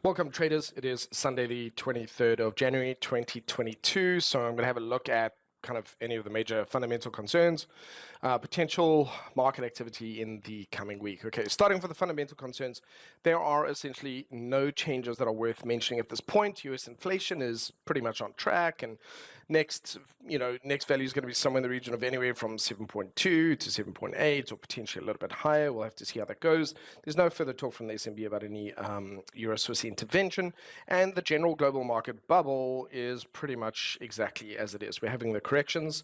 Welcome traders, it is Sunday the 23rd of January 2022, so I'm going to have a look at kind of any of the major fundamental concerns, potential market activity in the coming week. Okay, starting with the fundamental concerns, there are essentially no changes that are worth mentioning at this point. US inflation is pretty much on track, and next value is going to be somewhere in the region of anywhere from 7.2 to 7.8 or potentially a little bit higher. We'll have to see how that goes. There's no further talk from the SNB about any Euro-Swiss intervention, and the general global market bubble is pretty much exactly as it is. We're having the corrections,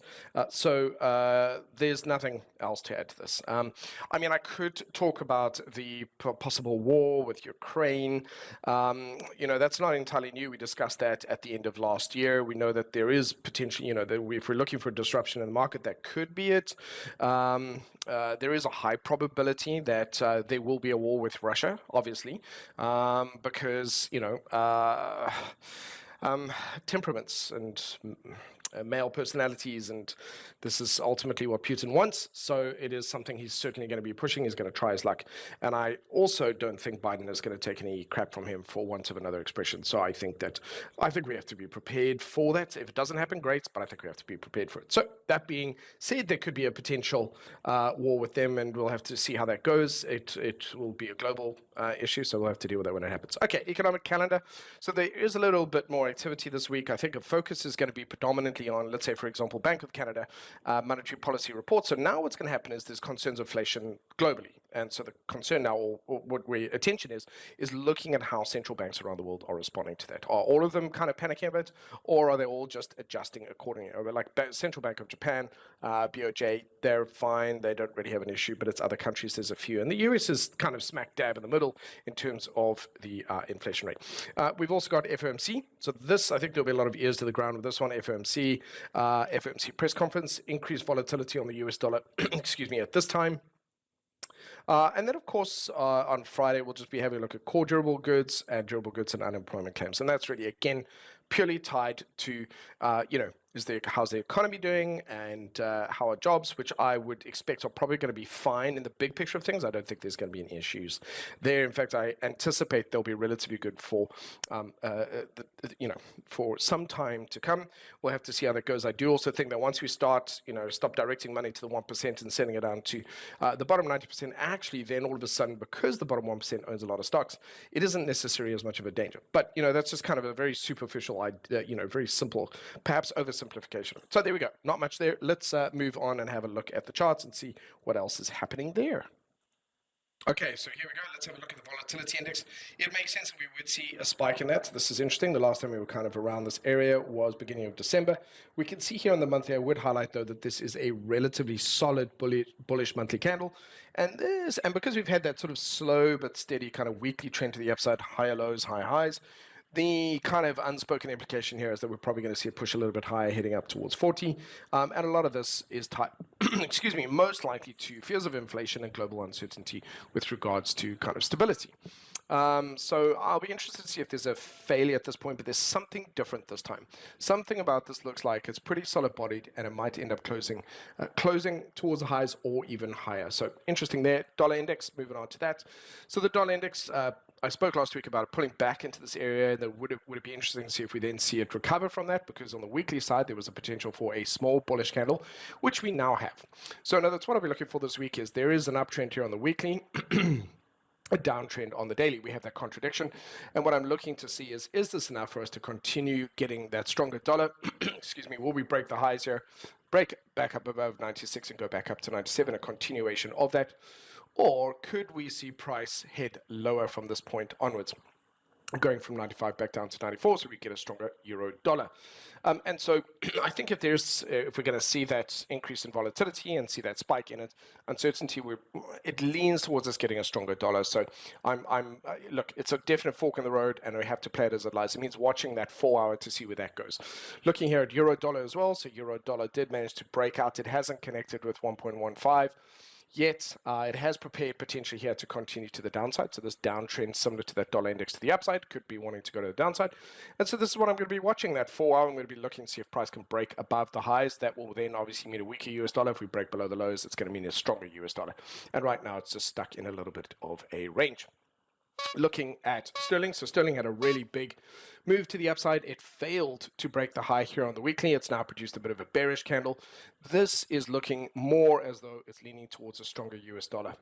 so there's nothing else to add to this. I mean, I could talk about the possible war with Ukraine. That's not entirely new. We discussed that at the end of last year. We know that there is potentially, if we're looking for a disruption in the market, that could be it. There is a high probability that there will be a war with Russia, obviously, because, temperaments and male personalities, and this is ultimately what Putin wants, so it is something he's certainly going to be pushing. He's going to try his luck, and I also don't think Biden is going to take any crap from him, for want of another expression. So I think we have to be prepared for that. If it doesn't happen, great, but I think we have to be prepared for it. So that being said, there could be a potential war with them, and we'll have to see how that goes. It will be a global issue, so we'll have to deal with that when it happens. Okay, economic calendar. So there is a little bit more activity this week. I think a focus is going to be predominantly on, let's say, for example, Bank of Canada monetary policy report. So now what's going to happen is there's concerns of inflation globally. And so the concern now, or what our attention is looking at how central banks around the world are responding to that. Are all of them kind of panicking about it, or are they all just adjusting accordingly? Like Central Bank of Japan, BOJ, they're fine. They don't really have an issue, but it's other countries, there's a few. And the US is kind of smack dab in the middle in terms of the inflation rate. We've also got FOMC. So this, I think there'll be a lot of ears to the ground with this one. FOMC press conference, increased volatility on the US dollar, excuse me, at this time. And then, of course, on Friday, we'll just be having a look at core durable goods and unemployment claims. And that's really, again, purely tied to, how's the economy doing, and how are jobs, which I would expect are probably going to be fine in the big picture of things. I don't think there's going to be any issues there. In fact, I anticipate they'll be relatively good for, for some time to come. We'll have to see how that goes. I do also think that once we stop directing money to the 1% and sending it down to the bottom 90%, actually, then all of a sudden, because the bottom 1% owns a lot of stocks, it isn't necessarily as much of a danger. But, that's just kind of a very superficial idea, very simple, perhaps oversimplification. So there we go. Not much there. Let's move on and have a look at the charts and see what else is happening there. Okay, so here we go. Let's have a look at the volatility index. It makes sense that we would see a spike in that. This is interesting. The last time we were kind of around this area was beginning of December. We can see here on the monthly, I would highlight though that this is a relatively solid bullish monthly candle. And because we've had that sort of slow but steady kind of weekly trend to the upside, higher lows, higher highs, the kind of unspoken implication here is that we're probably going to see it push a little bit higher, heading up towards 40. And a lot of this is tied, most likely to fears of inflation and global uncertainty with regards to kind of stability. So I'll be interested to see if there's a failure at this point, but there's something different this time. Something about this looks like it's pretty solid bodied, and it might end up closing towards the highs or even higher. So interesting there. Dollar index, moving on to that. So the dollar index, I spoke last week about pulling back into this area, and would it be interesting to see if we then see it recover from that, because on the weekly side there was a potential for a small bullish candle, which we now have. So now that's what I'll be looking for this week. Is there is an uptrend here on the weekly, a downtrend on the daily. We have that contradiction, and what I'm looking to see is this enough for us to continue getting that stronger dollar? Excuse me. Will we break the highs here, break back up above 96 and go back up to 97, a continuation of that? Or could we see price head lower from this point onwards, going from 95 back down to 94, so we get a stronger euro dollar? And so I think if we're going to see that increase in volatility and see that spike in uncertainty, it leans towards us getting a stronger dollar. So look, it's a definite fork in the road, and we have to play it as it lies. It means watching that 4 hour to see where that goes. Looking here at euro dollar as well. So euro dollar did manage to break out. It hasn't connected with 1.15. Yet it has prepared potentially here to continue to the downside. So this downtrend, similar to that dollar index to the upside, could be wanting to go to the downside. And so this is what I'm going to be watching, that 4 hour. I'm going to be looking to see if price can break above the highs. That will then obviously mean a weaker US dollar. If we break below the lows, it's going to mean a stronger US dollar. And right now it's just stuck in a little bit of a range. Looking at sterling, so sterling had a really big move to the upside. It failed to break the high here on the weekly. It's now produced a bit of a bearish candle. This is looking more as though it's leaning towards a stronger US dollar.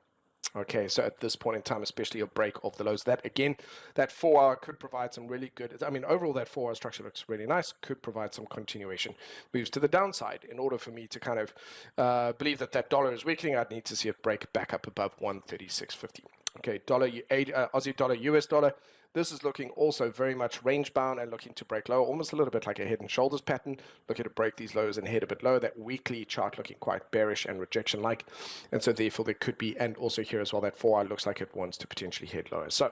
Okay, so at this point in time, especially a break of the lows, that again, that 4-hour could provide some really good, I mean, overall that 4-hour structure looks really nice, could provide some continuation moves to the downside. In order for me to kind of believe that that dollar is weakening, I'd need to see it break back up above 136.50. Okay, Aussie dollar, US dollar. This is looking also very much range bound and looking to break lower, almost a little bit like a head and shoulders pattern, looking to break these lows and head a bit lower. That weekly chart looking quite bearish and rejection like, and so therefore there could be, and also here as well, that 4-hour looks like it wants to potentially head lower. So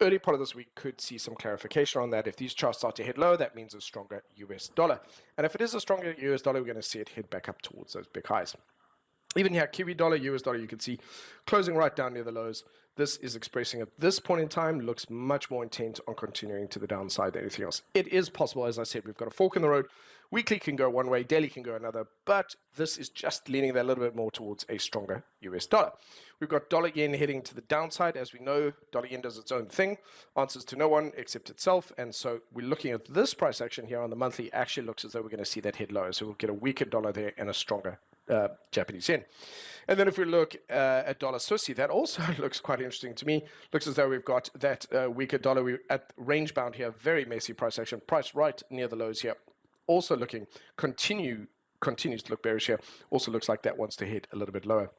early part of this week could see some clarification on that. If these charts start to head lower, that means a stronger US dollar, and if it is a stronger US dollar, we're going to see it head back up towards those big highs. Even here, Kiwi dollar, US dollar, you can see closing right down near the lows. This is expressing at this point in time, looks much more intent on continuing to the downside than anything else. It is possible, as I said, we've got a fork in the road. Weekly can go one way, daily can go another, but this is just leaning that a little bit more towards a stronger US dollar. We've got dollar yen heading to the downside. As we know, dollar yen does its own thing, answers to no one except itself, and so we're looking at this price action here on the monthly. Actually looks as though we're going to see that head lower, so we'll get a weaker dollar there and a stronger Japanese yen. And then if we look at dollar Swissy, that also looks quite interesting to me. Looks as though we've got that weaker dollar. We're at range bound here, very messy price action, price right near the lows here. Also looking, continues to look bearish here. Also looks like that wants to head a little bit lower.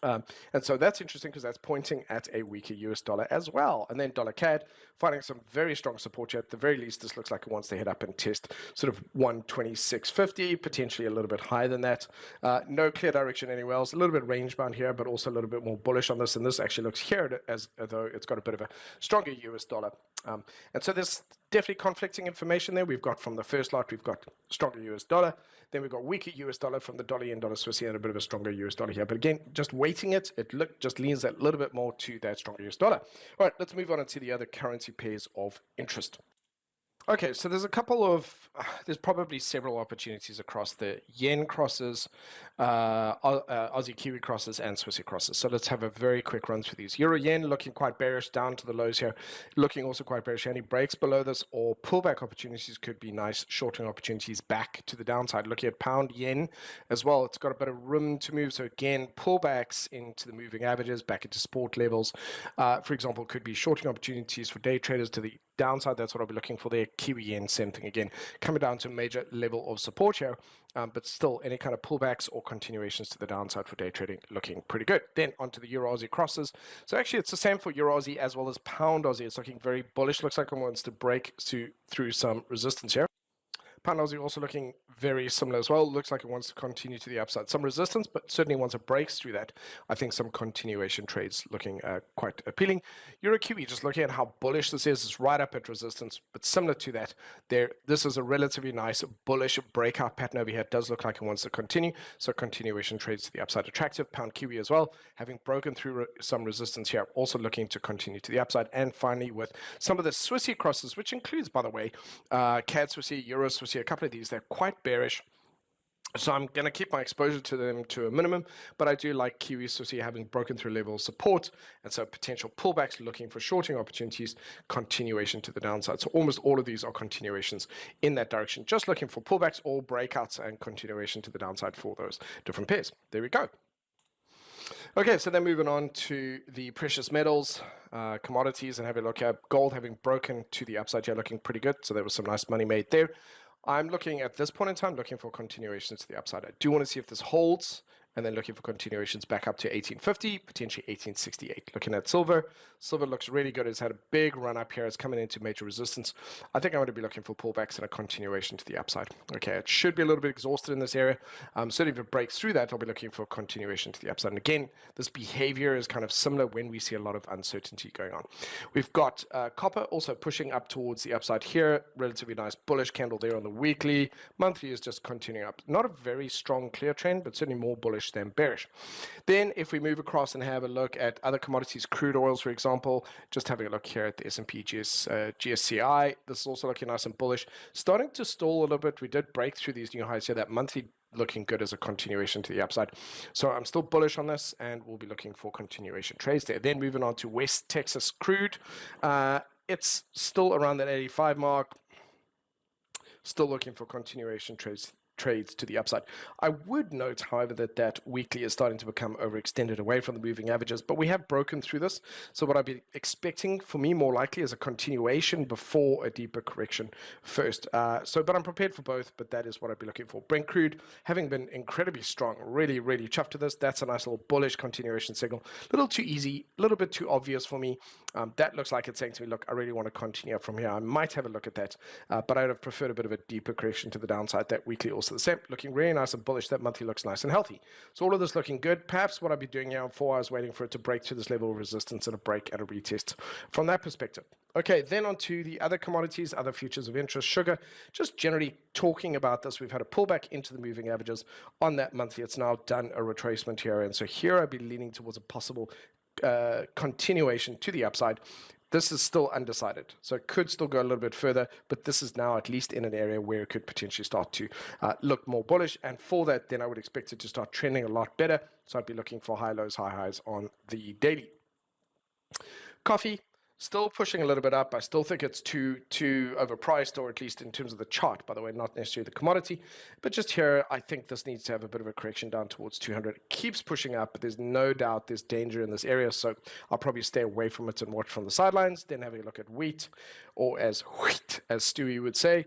And so that's interesting because that's pointing at a weaker US dollar as well. And then dollar CAD finding some very strong support here. At the very least, this looks like it wants to head up and test sort of 126.50, potentially a little bit higher than that. No clear direction anywhere else. A little bit range bound here, but also a little bit more bullish on this. And this actually looks here as though it's got a bit of a stronger US dollar. And so there's definitely conflicting information there. We've got from the first lot, we've got stronger US dollar. Then we've got weaker US dollar from the dollar yen, dollar Swiss and a bit of a stronger US dollar here. But again, just weighting it, just leans that little bit more to that stronger US dollar. All right, let's move on and see the other currency pairs of interest. Okay, so there's a couple of, there's probably several opportunities across the yen crosses, Aussie Kiwi crosses, and Swissy crosses. So let's have a very quick run through these. Euro yen looking quite bearish down to the lows here, looking also quite bearish. Any breaks below this or pullback opportunities could be nice shorting opportunities back to the downside. Looking at pound yen as well, it's got a bit of room to move. So again, pullbacks into the moving averages, back into support levels. For example, could be shorting opportunities for day traders to the downside. That's what I'll be looking for there. Kiwi yen, same thing again, coming down to a major level of support here, but still any kind of pullbacks or continuations to the downside for day trading looking pretty good. Then onto the Euro Aussie crosses. So actually it's the same for Euro Aussie as well as pound Aussie. It's looking very bullish. Looks like it wants to break through some resistance here. Pound Aussie also looking very similar as well. Looks like it wants to continue to the upside. Some resistance, but certainly once it breaks through that, I think some continuation trades looking quite appealing. Euro Kiwi, just looking at how bullish this is, it's right up at resistance, but similar to that, this is a relatively nice bullish breakout pattern over here. It does look like it wants to continue, so continuation trades to the upside attractive. Pound Kiwi as well, having broken through some resistance here, also looking to continue to the upside. And finally, with some of the Swissy crosses, which includes, by the way, CAD Swissy, Euro Swissy, a couple of these, they're quite bearish. So I'm going to keep my exposure to them to a minimum, but I do like Kiwi Swissy having broken through level of support, and so potential pullbacks, looking for shorting opportunities, continuation to the downside. So almost all of these are continuations in that direction, just looking for pullbacks or breakouts and continuation to the downside for those different pairs. There we go. Okay, so then moving on to the precious metals, commodities, and have a look at gold having broken to the upside here, looking pretty good. So there was some nice money made there. I'm looking at this point in time, looking for continuations to the upside. I do want to see if this holds, and then looking for continuations back up to 1850, potentially 1868. Looking at silver. Silver looks really good. It's had a big run up here. It's coming into major resistance. I think I'm going to be looking for pullbacks and a continuation to the upside. Okay, it should be a little bit exhausted in this area. Certainly if it breaks through that, I'll be looking for continuation to the upside. And again, this behavior is kind of similar when we see a lot of uncertainty going on. We've got copper also pushing up towards the upside here. Relatively nice bullish candle there on the weekly. Monthly is just continuing up. Not a very strong clear trend, but certainly more bullish than bearish. Then if we move across and have a look at other commodities, crude oils, for example, just having a look here at the S&P GSCI, this is also looking nice and bullish. Starting to stall a little bit. We did break through these new highs here. That monthly looking good as a continuation to the upside. So I'm still bullish on this, and we'll be looking for continuation trades there. Then moving on to West Texas crude. It's still around that 85 mark. Still looking for continuation trades to the upside. I would note, however, that weekly is starting to become overextended away from the moving averages, but we have broken through this. So what I'd be expecting, for me, more likely is a continuation before a deeper correction first. But I'm prepared for both, but that is what I'd be looking for. Brent crude, having been incredibly strong, really, really chuffed to this. That's a nice little bullish continuation signal. A little too easy, a little bit too obvious for me. That looks like it's saying to me, look, I really want to continue up from here. I might have a look at that, but I'd have preferred a bit of a deeper correction to the downside. That weekly also the same, looking really nice and bullish. That monthly looks nice and healthy. So all of this looking good. Perhaps what I'd be doing here on 4 hours, waiting for it to break to this level of resistance and a break and a retest from that perspective. Okay, then on to the other commodities, other futures of interest. Sugar, just generally talking about this, we've had a pullback into the moving averages on that monthly. It's now done a retracement here, and so here I'd be leaning towards a possible continuation to the upside. This is still undecided, so it could still go a little bit further, but this is now at least in an area where it could potentially start to look more bullish, and for that, then I would expect it to start trending a lot better, so I'd be looking for high lows, high highs on the daily. Coffee, still pushing a little bit up. I still think it's too overpriced, or at least in terms of the chart, by the way, not necessarily the commodity. But just here, I think this needs to have a bit of a correction down towards 200. It keeps pushing up, but there's no doubt there's danger in this area. So I'll probably stay away from it and watch from the sidelines. Then having a look at wheat, or as Stewie would say.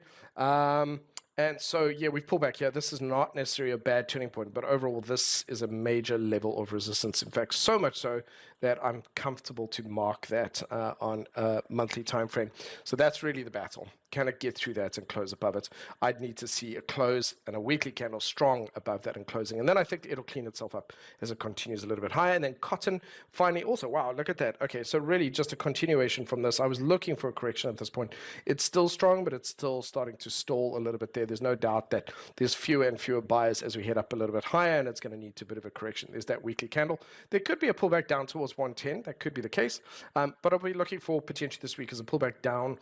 And so, yeah, we've pulled back here. This is not necessarily a bad turning point, but overall, this is a major level of resistance. In fact, so much so that I'm comfortable to mark that on a monthly time frame. So that's really the battle. Can it get through that and close above it? I'd need to see a close and a weekly candle strong above that and closing. And then I think it'll clean itself up as it continues a little bit higher. And then cotton, finally, also, wow, look at that. Okay, so really just a continuation from this. I was looking for a correction at this point. It's still strong, but it's still starting to stall a little bit there. There's no doubt that there's fewer and fewer buyers as we head up a little bit higher, and it's going to need a bit of a correction. There's that weekly candle. There could be a pullback down towards 110. That could be the case. But I'll be looking for potentially this week as a pullback down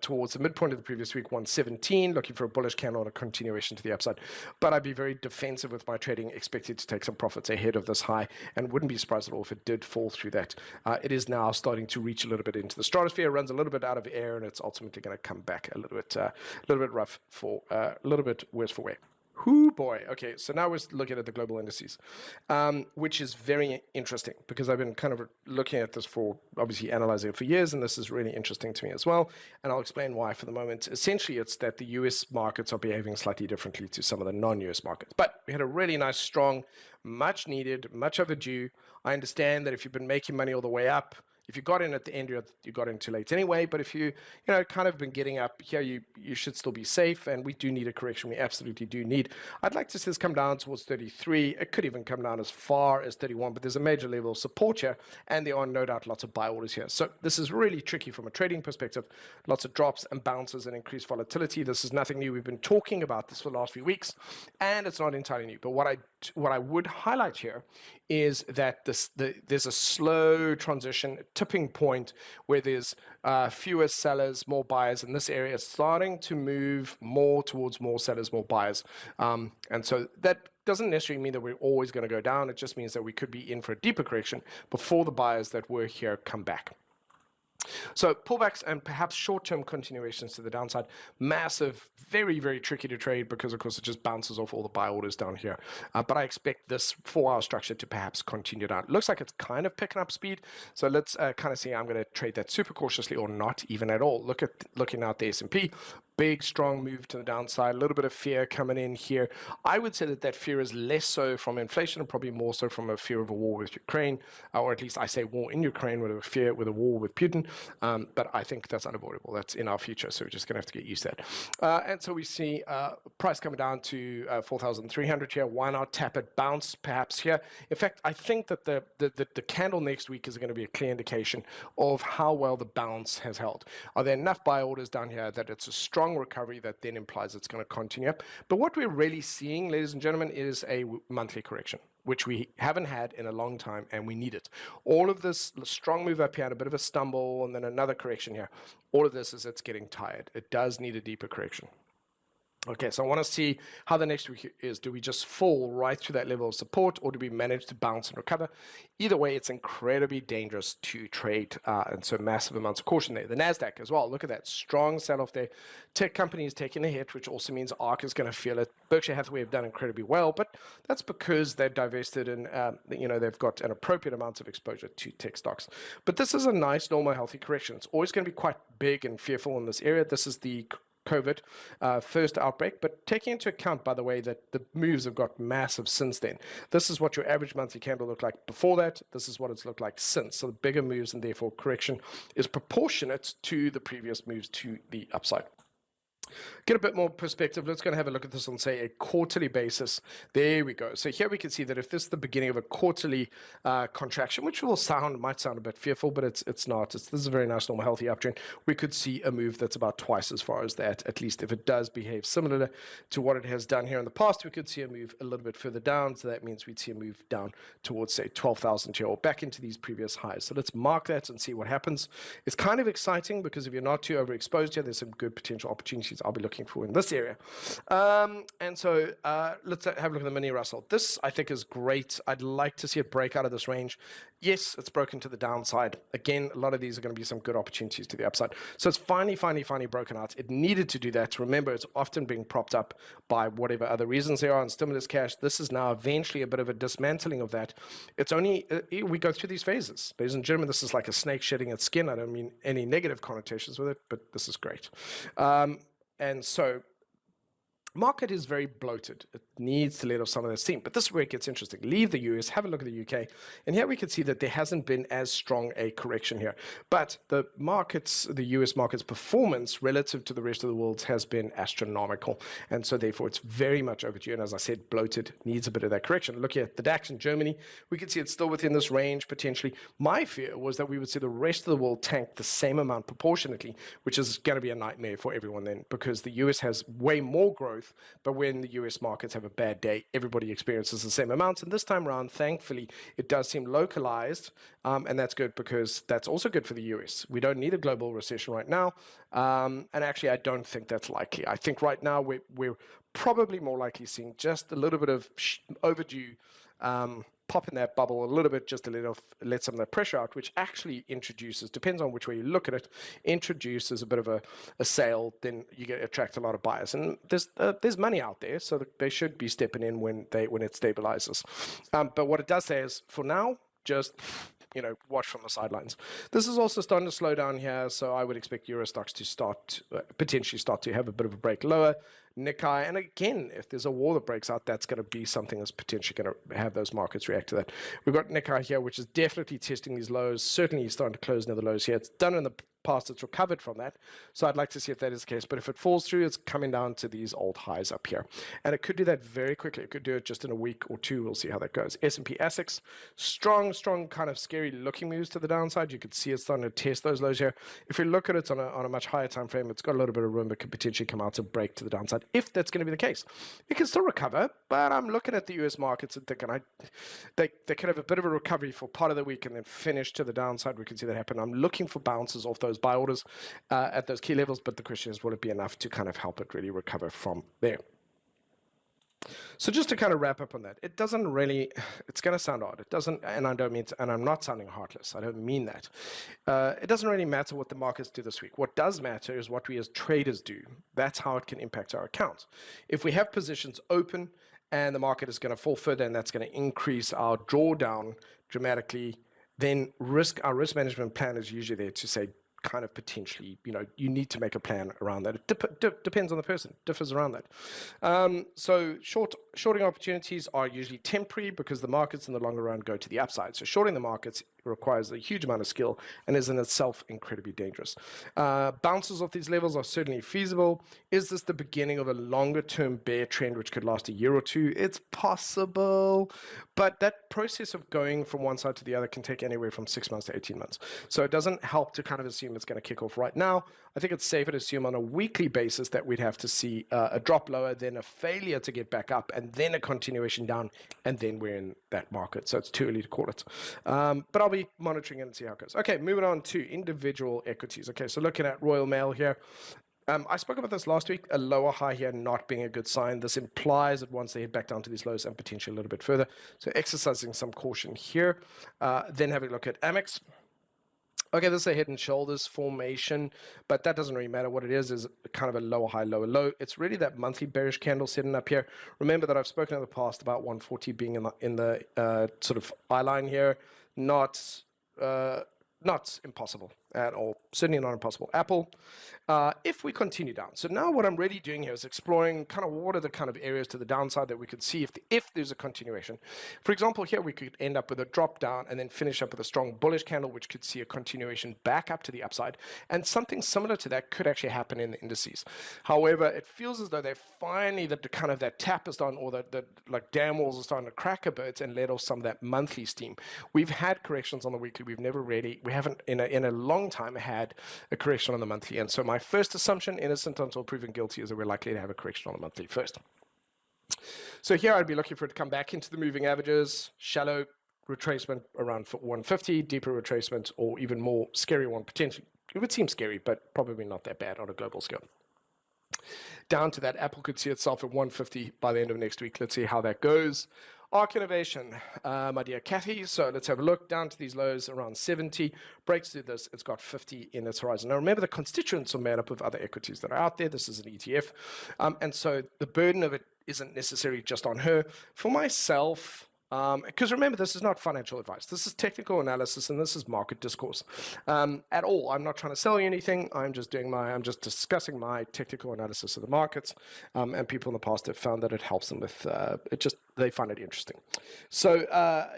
towards the midpoint of the previous week, 117, looking for a bullish candle and a continuation to the upside. But I'd be very defensive with my trading, expected to take some profits ahead of this high, and wouldn't be surprised at all if it did fall through that. It is now starting to reach a little bit into the stratosphere, runs a little bit out of air, and it's ultimately going to come back a little bit rough for a little bit worse for wear. Whoo boy. Okay, so now we're looking at the global indices, which is very interesting because I've been kind of looking at this for, obviously analyzing it for years, and this is really interesting to me as well. And I'll explain why for the moment. Essentially, it's that the US markets are behaving slightly differently to some of the non-US markets. But we had a really nice, strong, much needed, much overdue. I understand that if you've been making money all the way up, if you got in at the end, you got in too late anyway. But if you kind of been getting up here, you should still be safe. And we do need a correction. We absolutely do need. I'd like to see this come down towards 33. It could even come down as far as 31. But there's a major level of support here, and there are no doubt lots of buy orders here. So this is really tricky from a trading perspective. Lots of drops and bounces and increased volatility. This is nothing new. We've been talking about this for the last few weeks, and it's not entirely new. But what I would highlight here is that there's a slow transition, tipping point where there's fewer sellers, more buyers in this area, starting to move more towards more sellers, more buyers. And so that doesn't necessarily mean that we're always going to go down. It just means that we could be in for a deeper correction before the buyers that were here come back. So pullbacks and perhaps short-term continuations to the downside, massive, very, very tricky to trade because, of course, it just bounces off all the buy orders down here. But I expect this 4-hour structure to perhaps continue down. It looks like it's kind of picking up speed. So let's kind of see. I'm going to trade that super cautiously or not even at all. Looking at the S&P. Big, strong move to the downside, a little bit of fear coming in here. I would say that fear is less so from inflation and probably more so from a fear of a war with Ukraine, or at least I say war in Ukraine with a war with Putin. But I think that's unavoidable. That's in our future, so we're just going to have to get used to that. And so we see price coming down to 4,300 here. Why not tap it, bounce perhaps here? In fact, I think that the candle next week is going to be a clear indication of how well the bounce has held. Are there enough buy orders down here that it's a strong recovery that then implies it's going to continue up? But what we're really seeing, ladies and gentlemen, is a monthly correction, which we haven't had in a long time, and we need it. All of this strong move up here, a bit of a stumble, and then another correction here. All of this is it's getting tired. It does need a deeper correction. Okay, so I want to see how the next week is. Do we just fall right through that level of support, or do we manage to bounce and recover? Either way, it's incredibly dangerous to trade, and so massive amounts of caution there. The Nasdaq as well. Look at that strong sell-off there. Tech companies taking a hit, which also means ARK is going to feel it. Berkshire Hathaway have done incredibly well, but that's because they've divested and they've got an appropriate amount of exposure to tech stocks. But this is a nice, normal, healthy correction. It's always going to be quite big and fearful in this area. This is the COVID first outbreak, but taking into account, by the way, that the moves have got massive since then. This is what your average monthly candle looked like before that. This is what it's looked like since. So the bigger moves and therefore correction is proportionate to the previous moves to the upside. Get a bit more perspective. Let's go and have a look at this on, say, a quarterly basis. There we go. So here we can see that if this is the beginning of a quarterly contraction, which might sound a bit fearful, but it's not. This is a very nice, normal, healthy uptrend. We could see a move that's about twice as far as that, at least if it does behave similar to what it has done here in the past. We could see a move a little bit further down. So that means we'd see a move down towards, say, 12,000 here or back into these previous highs. So let's mark that and see what happens. It's kind of exciting because if you're not too overexposed here, there's some good potential opportunities I'll be looking for in this area. And so let's have a look at the mini Russell. This, I think, is great. I'd like to see it break out of this range. Yes, it's broken to the downside. Again, a lot of these are going to be some good opportunities to the upside. So it's finally broken out. It needed to do that. Remember, it's often being propped up by whatever other reasons there are on stimulus cash. This is now eventually a bit of a dismantling of that. It's only, we go through these phases. Ladies and gentlemen, this is like a snake shedding its skin. I don't mean any negative connotations with it, but this is great. And so market is very bloated. It needs to let off some of that steam. But this is where it gets interesting. Leave the US, have a look at the UK. And here we can see that there hasn't been as strong a correction here. But the markets, the US market's performance relative to the rest of the world has been astronomical. And so therefore it's very much overdue. And as I said, bloated, needs a bit of that correction. Looking at the DAX in Germany, we can see it's still within this range potentially. My fear was that we would see the rest of the world tank the same amount proportionately, which is going to be a nightmare for everyone then, because the US has way more growth. But when the US markets have a bad day, everybody experiences the same amount. And this time around, thankfully, it does seem localized. And that's good because that's also good for the US. We don't need a global recession right now. And actually, I don't think that's likely. I think right now we're probably more likely seeing just a little bit of overdue pop in that bubble a little bit just to let some of that pressure out, which actually introduces, depends on which way you look at it, introduces a bit of a sale, then you attract a lot of buyers. And there's money out there, so they should be stepping in when it stabilizes. But what it does say is, for now, just watch from the sidelines. This is also starting to slow down here, so I would expect Euro stocks to potentially start to have a bit of a break lower. Nikkei, and again, if there's a war that breaks out, that's going to be something that's potentially going to have those markets react to that. We've got Nikkei here, which is definitely testing these lows. Certainly starting to close near the lows here. It's done in the past, it's recovered from that. So I'd like to see if that is the case. But if it falls through, it's coming down to these old highs up here. And it could do that very quickly. It could do it just in a week or two. We'll see how that goes. S&P ASX, strong, kind of scary looking moves to the downside. You could see it's starting to test those lows here. If we look at it on a much higher time frame, it's got a little bit of room. It could potentially come out to break to the downside. If that's going to be the case, it can still recover. But I'm looking at the US markets and thinking they could have a bit of a recovery for part of the week and then finish to the downside. We can see that happen. I'm looking for bounces off those buy orders at those key levels, but the question is, will it be enough to kind of help it really recover from there? So just to kind of wrap up on that, it doesn't really, it's going to sound odd. It doesn't, and I don't mean to, and I'm not sounding heartless. I don't mean that. It doesn't really matter what the markets do this week. What does matter is what we as traders do. That's how it can impact our account. If we have positions open and the market is going to fall further and that's going to increase our drawdown dramatically, then our risk management plan is usually there to say, kind of potentially, you need to make a plan around that. It depends on the person, differs around that. So shorting opportunities are usually temporary because the markets in the longer run go to the upside. So shorting the markets requires a huge amount of skill and is in itself incredibly dangerous. Bounces off these levels are certainly feasible. Is this the beginning of a longer term bear trend which could last a year or two? It's possible, but that process of going from one side to the other can take anywhere from 6 months to 18 months. So it doesn't help to kind of assume it's going to kick off right now. I think it's safer to assume on a weekly basis that we'd have to see a drop lower, then a failure to get back up, and then a continuation down, and then we're in that market. So it's too early to call it. But I'll be monitoring it and see how it goes. Okay, moving on to individual equities. Okay, so looking at Royal Mail here. I spoke about this last week, a lower high here not being a good sign. This implies that once they head back down to these lows and potentially a little bit further, so exercising some caution here. Then having a look at Amex. Okay, this is a head and shoulders formation, but that doesn't really matter. What it is kind of a lower high, lower low. It's really that monthly bearish candle setting up here. Remember that I've spoken in the past about 140 being in the sort of eye line here. Not impossible at all. Certainly not impossible. Apple, if we continue down. So now what I'm really doing here is exploring kind of what are the kind of areas to the downside that we could see if there's a continuation. For example, here we could end up with a drop down and then finish up with a strong bullish candle, which could see a continuation back up to the upside. And something similar to that could actually happen in the indices. However, it feels as though they're finally that tap is done, or that like dam walls are starting to crack a bit and let off some of that monthly steam. We've had corrections on the weekly. We haven't in a long time had a correction on the monthly. And so my first assumption, innocent until proven guilty, is that we're likely to have a correction on the monthly first. So here I'd be looking for it to come back into the moving averages, shallow retracement around 150, deeper retracement, or even more scary one potentially. It would seem scary, but probably not that bad on a global scale. Down to that, Apple could see itself at 150 by the end of next week. Let's see how that goes. ARK Innovation, my dear Kathy. So let's have a look down to these lows around 70. Breaks through this, it's got 50 in its horizon. Now remember, the constituents are made up of other equities that are out there. This is an ETF. And so the burden of it isn't necessarily just on her. For myself, because remember, this is not financial advice. This is technical analysis, and this is market discourse. At all, I'm not trying to sell you anything. I'm just discussing my technical analysis of the markets. And people in the past have found that it helps them with they find it interesting. So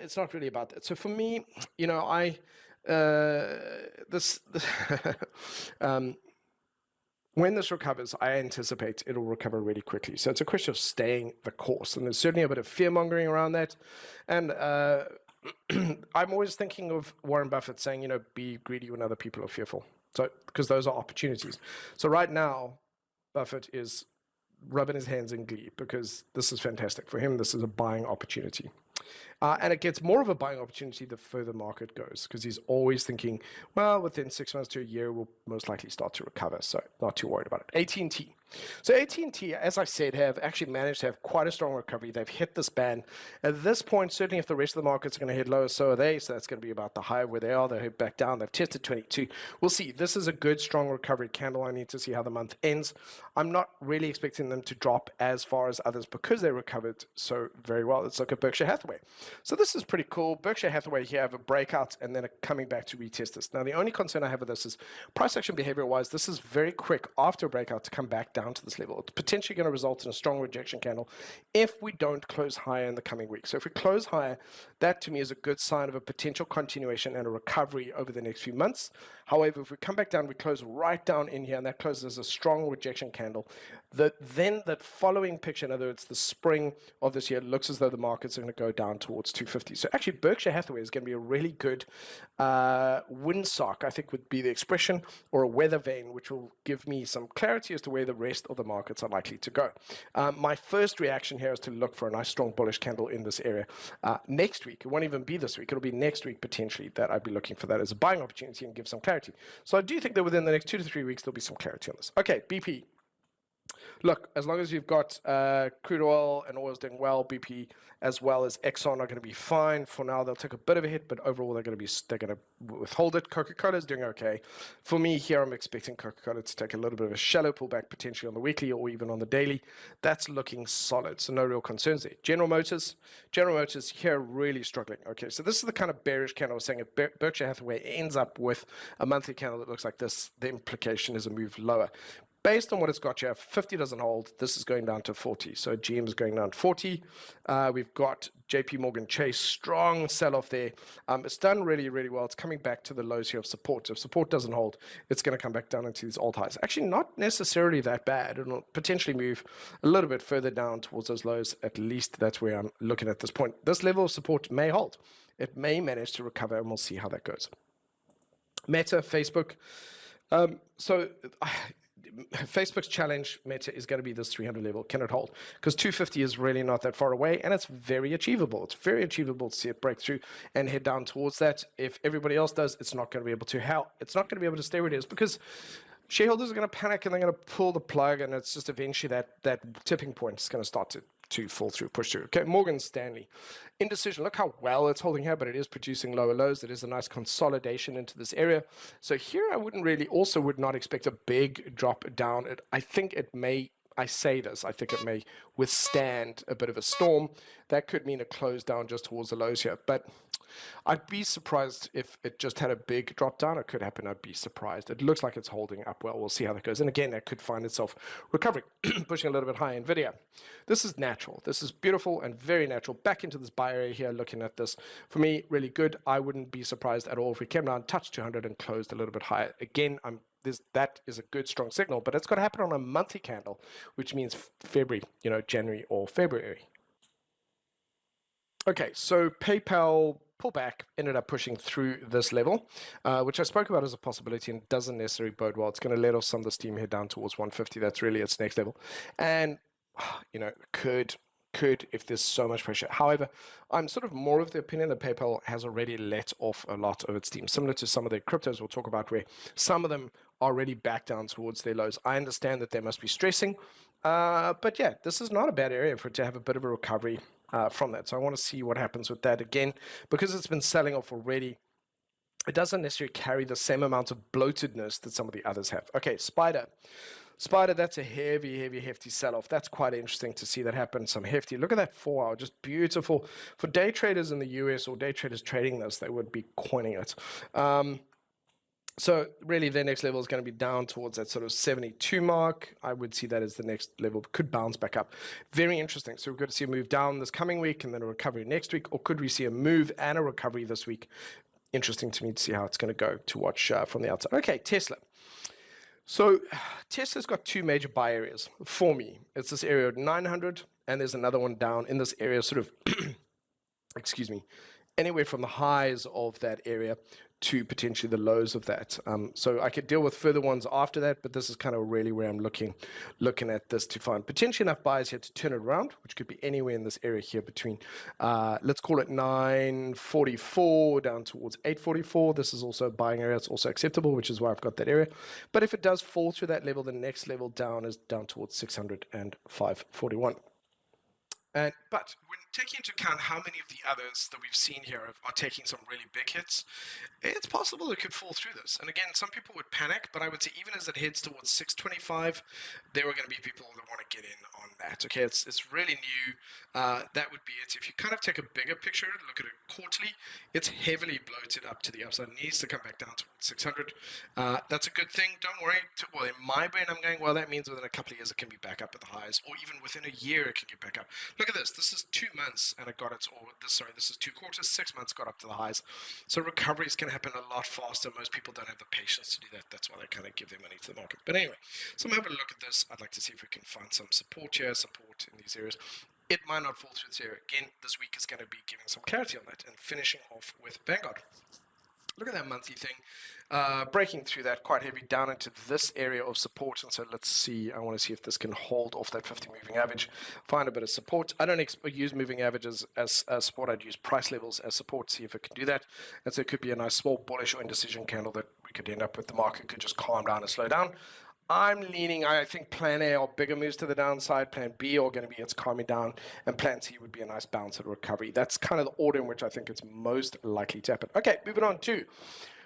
it's not really about that. So for me, when this recovers, I anticipate it'll recover really quickly. So it's a question of staying the course. And there's certainly a bit of fear-mongering around that. And I'm always thinking of Warren Buffett saying, be greedy when other people are fearful. So, because those are opportunities. So right now, Buffett is rubbing his hands in glee because this is fantastic. For him, this is a buying opportunity. And it gets more of a buying opportunity the further market goes, because he's always thinking, well, within 6 months to a year, we'll most likely start to recover. So not too worried about it. AT&T. So AT&T, as I said, have actually managed to have quite a strong recovery. They've hit this band. At this point, certainly if the rest of the market's going to head lower, so are they. So that's going to be about the high where they are. They'll head back down. They've tested 22. We'll see. This is a good, strong recovery candle. I need to see how the month ends. I'm not really expecting them to drop as far as others because they recovered so very well. Let's look at Berkshire Hathaway. So this is pretty cool. Berkshire Hathaway here have a breakout and then coming back to retest this. Now, the only concern I have with this is price action behavior-wise, this is very quick after a breakout to come back down to this level. It's potentially going to result in a strong rejection candle if we don't close higher in the coming week. So if we close higher, that to me is a good sign of a potential continuation and a recovery over the next few months. However, if we come back down, we close right down in here, and that closes as a strong rejection candle. Then that following picture, in other words, the spring of this year, looks as though the markets are going to go down towards 250. So actually, Berkshire Hathaway is going to be a really good windsock, I think would be the expression, or a weather vane, which will give me some clarity as to where the rest of the markets are likely to go. My first reaction here is to look for a nice strong bullish candle in this area next week. It won't even be this week. It'll be next week potentially that I'd be looking for that as a buying opportunity and give some clarity. So I do think that within the next 2 to 3 weeks, there'll be some clarity on this. Okay, BP. Look, as long as you've got crude oil and oil's doing well, BP as well as Exxon are going to be fine. For now, they'll take a bit of a hit, but overall they're going to withhold it. Coca-Cola is doing okay. For me here, I'm expecting Coca-Cola to take a little bit of a shallow pullback, potentially on the weekly or even on the daily. That's looking solid, so no real concerns there. General Motors here really struggling. Okay, so this is the kind of bearish candle I was saying. If Berkshire Hathaway ends up with a monthly candle that looks like this, the implication is a move lower. Based on what it's got here, 50 doesn't hold. This is going down to 40. So GM is going down to 40. We've got JP Morgan Chase, strong sell-off there. It's done really, really well. It's coming back to the lows here of support. So if support doesn't hold, it's going to come back down into these old highs. Actually, not necessarily that bad. It'll potentially move a little bit further down towards those lows. At least that's where I'm looking at this point. This level of support may hold. It may manage to recover, and we'll see how that goes. Meta, Facebook. Facebook's challenge, Meta, is going to be this 300 level. Can it hold? Because 250 is really not that far away, and it's very achievable. It's very achievable to see it break through and head down towards that. If everybody else does, it's not going to be able to help. It's not going to be able to stay where it is because shareholders are going to panic and they're going to pull the plug, and it's just eventually that tipping point is going to start to fall through, push through. Okay, Morgan Stanley. Indecision, look how well it's holding here, but it is producing lower lows. It is a nice consolidation into this area. So here I would not expect a big drop down. I think it may withstand a bit of a storm. That could mean a close down just towards the lows here. But I'd be surprised if it just had a big drop down. It could happen. I'd be surprised. It looks like it's holding up well. We'll see how that goes. And again, that could find itself recovering, pushing a little bit higher. NVIDIA. This is natural. This is beautiful and very natural. Back into this buy area here, looking at this. For me, really good. I wouldn't be surprised at all if we came down, touched 200 and closed a little bit higher. Again, that is a good strong signal, but it's got to happen on a monthly candle, which means February, January or February. Okay, so PayPal pullback ended up pushing through this level, which I spoke about as a possibility and doesn't necessarily bode well. It's going to let off some of the steam here down towards 150. That's really its next level. And, could, if there's so much pressure. However, I'm sort of more of the opinion that PayPal has already let off a lot of its steam, similar to some of the cryptos we'll talk about, where some of them are already back down towards their lows. I understand that they must be stressing, but yeah, this is not a bad area for it to have a bit of a recovery from that. So I want to see what happens with that again, because it's been selling off already. It doesn't necessarily carry the same amount of bloatedness that some of the others have. Okay, Spider, that's a hefty sell-off. That's quite interesting to see that happen. Some hefty. Look at that 4 hour, just beautiful. For day traders in the US or day traders trading this, they would be coining it. So really their next level is going to be down towards that sort of 72 mark. I would see that as the next level. Could bounce back up. Very interesting. So we're going to see a move down this coming week and then a recovery next week. Or could we see a move and a recovery this week? Interesting to me to see how it's going to go, to watch from the outside. Okay, Tesla. So Tesla's got two major buy areas for me. It's this area of 900, and there's another one down in this area, sort of, excuse me, anywhere from the highs of that area to potentially the lows of that. So I could deal with further ones after that, but this is kind of really where I'm looking at this to find potentially enough buyers here to turn it around, which could be anywhere in this area here between, let's call it 944 down towards 844. This is also a buying area. It's also acceptable, which is why I've got that area. But if it does fall through that level, the next level down is down towards 600 and 541. But when taking into account how many of the others that we've seen here are taking some really big hits, it's possible it could fall through this. And again, some people would panic, but I would say even as it heads towards 625, there are going to be people that want to get in on that. Okay, it's really new. That would be it. If you kind of take a bigger picture, look at it quarterly, it's heavily bloated up to the upside. It needs to come back down towards 600. That's a good thing. Don't worry. Well, in my brain, I'm going, well, that means within a couple of years it can be back up at the highs, or even within a year it can get back up. Look at this. This is 2 months and it got its, this is 2 quarters, 6 months got up to the highs. So recoveries can happen a lot faster. Most people don't have the patience to do that. That's why they kind of give their money to the market. But anyway, so I'm having a look at this. I'd like to see if we can find some support here, support in these areas. It might not fall through this area. Again, this week is going to be giving some clarity on that and finishing off with Vanguard. Look at that monthly thing, breaking through that quite heavy down into this area of support. And so let's see, I want to see if this can hold off that 50 moving average, find a bit of support. I don't use moving averages as support. I'd use price levels as support, see if it can do that. And so it could be a nice small bullish or indecision candle that we could end up with. The market could just calm down and slow down. I'm leaning, I think plan A or bigger moves to the downside, plan B are going to be it's calming down, and plan C would be a nice bounce and recovery. That's kind of the order in which I think it's most likely to happen. Okay, moving on to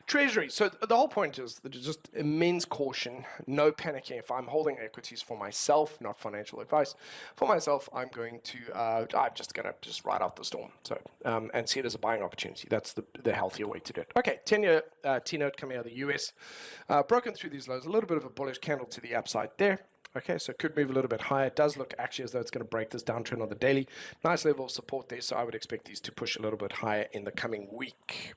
Treasury. So the whole point is that just immense caution, no panicking. If I'm holding equities for myself, not financial advice, for myself, I'm going to, I'm just going to ride out the storm. So, and see it as a buying opportunity. That's the healthier way to do it. Okay, 10-year T-note coming out of the US, broken through these lows, a little bit of a bullish candle to the upside there. Okay, so it could move a little bit higher. It does look actually as though it's going to break this downtrend on the daily. Nice level of support there, so I would expect these to push a little bit higher in the coming week.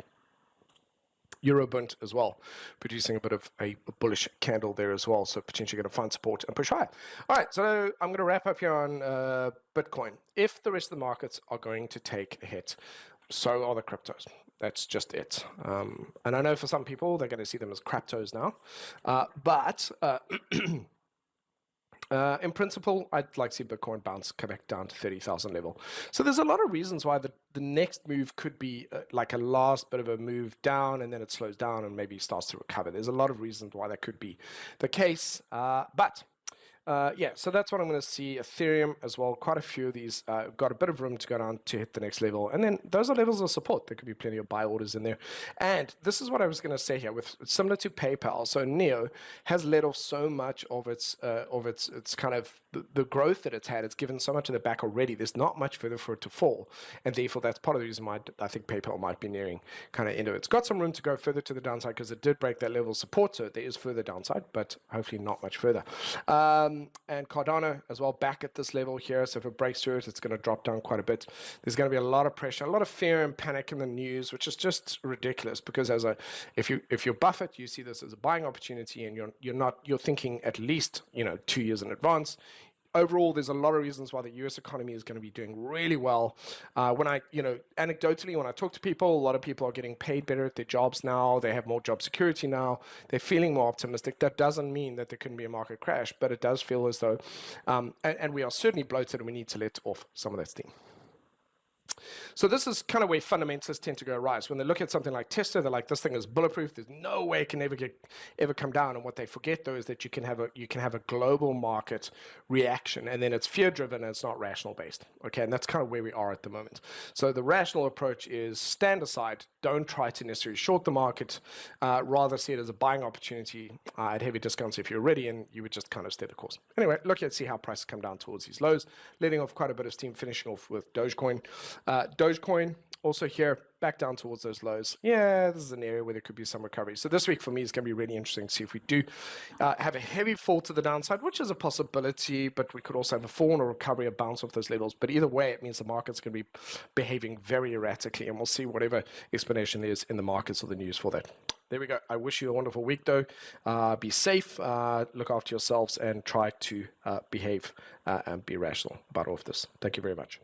EURUSD as well, producing a bit of a bullish candle there as well, so potentially going to find support and push higher. All right, so I'm going to wrap up here on Bitcoin. If the rest of the markets are going to take a hit, so are the cryptos. That's just it. And I know for some people, they're going to see them as craptos now, but In principle, I'd like to see Bitcoin bounce come back down to 30,000 level. So there's a lot of reasons why the next move could be like a last bit of a move down, and then it slows down and maybe starts to recover. There's a lot of reasons why that could be the case. Yeah, so that's what I'm going to see. Ethereum as well, quite a few of these got a bit of room to go down to hit the next level. And then those are levels of support. There could be plenty of buy orders in there. And this is what I was going to say here, with similar to PayPal. So Neo has let off so much of its kind of the growth that it's had. It's given so much in the back already. There's not much further for it to fall. And therefore, that's part of the reason why I think PayPal might be nearing kind of end of it. It's got some room to go further to the downside because it did break that level of support. So there is further downside, but hopefully not much further. And Cardano as well, back at this level here. So if it breaks through it, it's going to drop down quite a bit. There's going to be a lot of pressure, a lot of fear and panic in the news, which is just ridiculous. Because if you're Buffett, you see this as a buying opportunity, and you're thinking at least 2 years in advance. Overall, there's a lot of reasons why the US economy is going to be doing really well. Anecdotally, when I talk to people, a lot of people are getting paid better at their jobs now. They have more job security now. They're feeling more optimistic. That doesn't mean that there couldn't be a market crash, but it does feel as though, and we are certainly bloated, and we need to let off some of that steam. So this is kind of where fundamentalists tend to go rise. When they look at something like Tesla, they're like, this thing is bulletproof. There's no way it can ever come down. And what they forget, though, is that you can have a global market reaction, and then it's fear driven and it's not rational based. Okay, and that's kind of where we are at the moment. So the rational approach is stand aside. Don't try to necessarily short the market. Rather see it as a buying opportunity at heavy discounts if you're ready, and you would just kind of stay the course. Anyway, look at see how prices come down towards these lows, letting off quite a bit of steam, finishing off with Dogecoin. Dogecoin also here back down towards those lows. Yeah, this is an area where there could be some recovery. So this week for me is going to be really interesting to see if we do have a heavy fall to the downside, which is a possibility, but we could also have a fall and a recovery, a bounce off those levels. But either way, it means the market's going to be behaving very erratically, and we'll see whatever explanation there is in the markets or the news for that. There we go. I wish you a wonderful week, though. Be safe, look after yourselves, and try to behave and be rational about all of this. Thank you very much.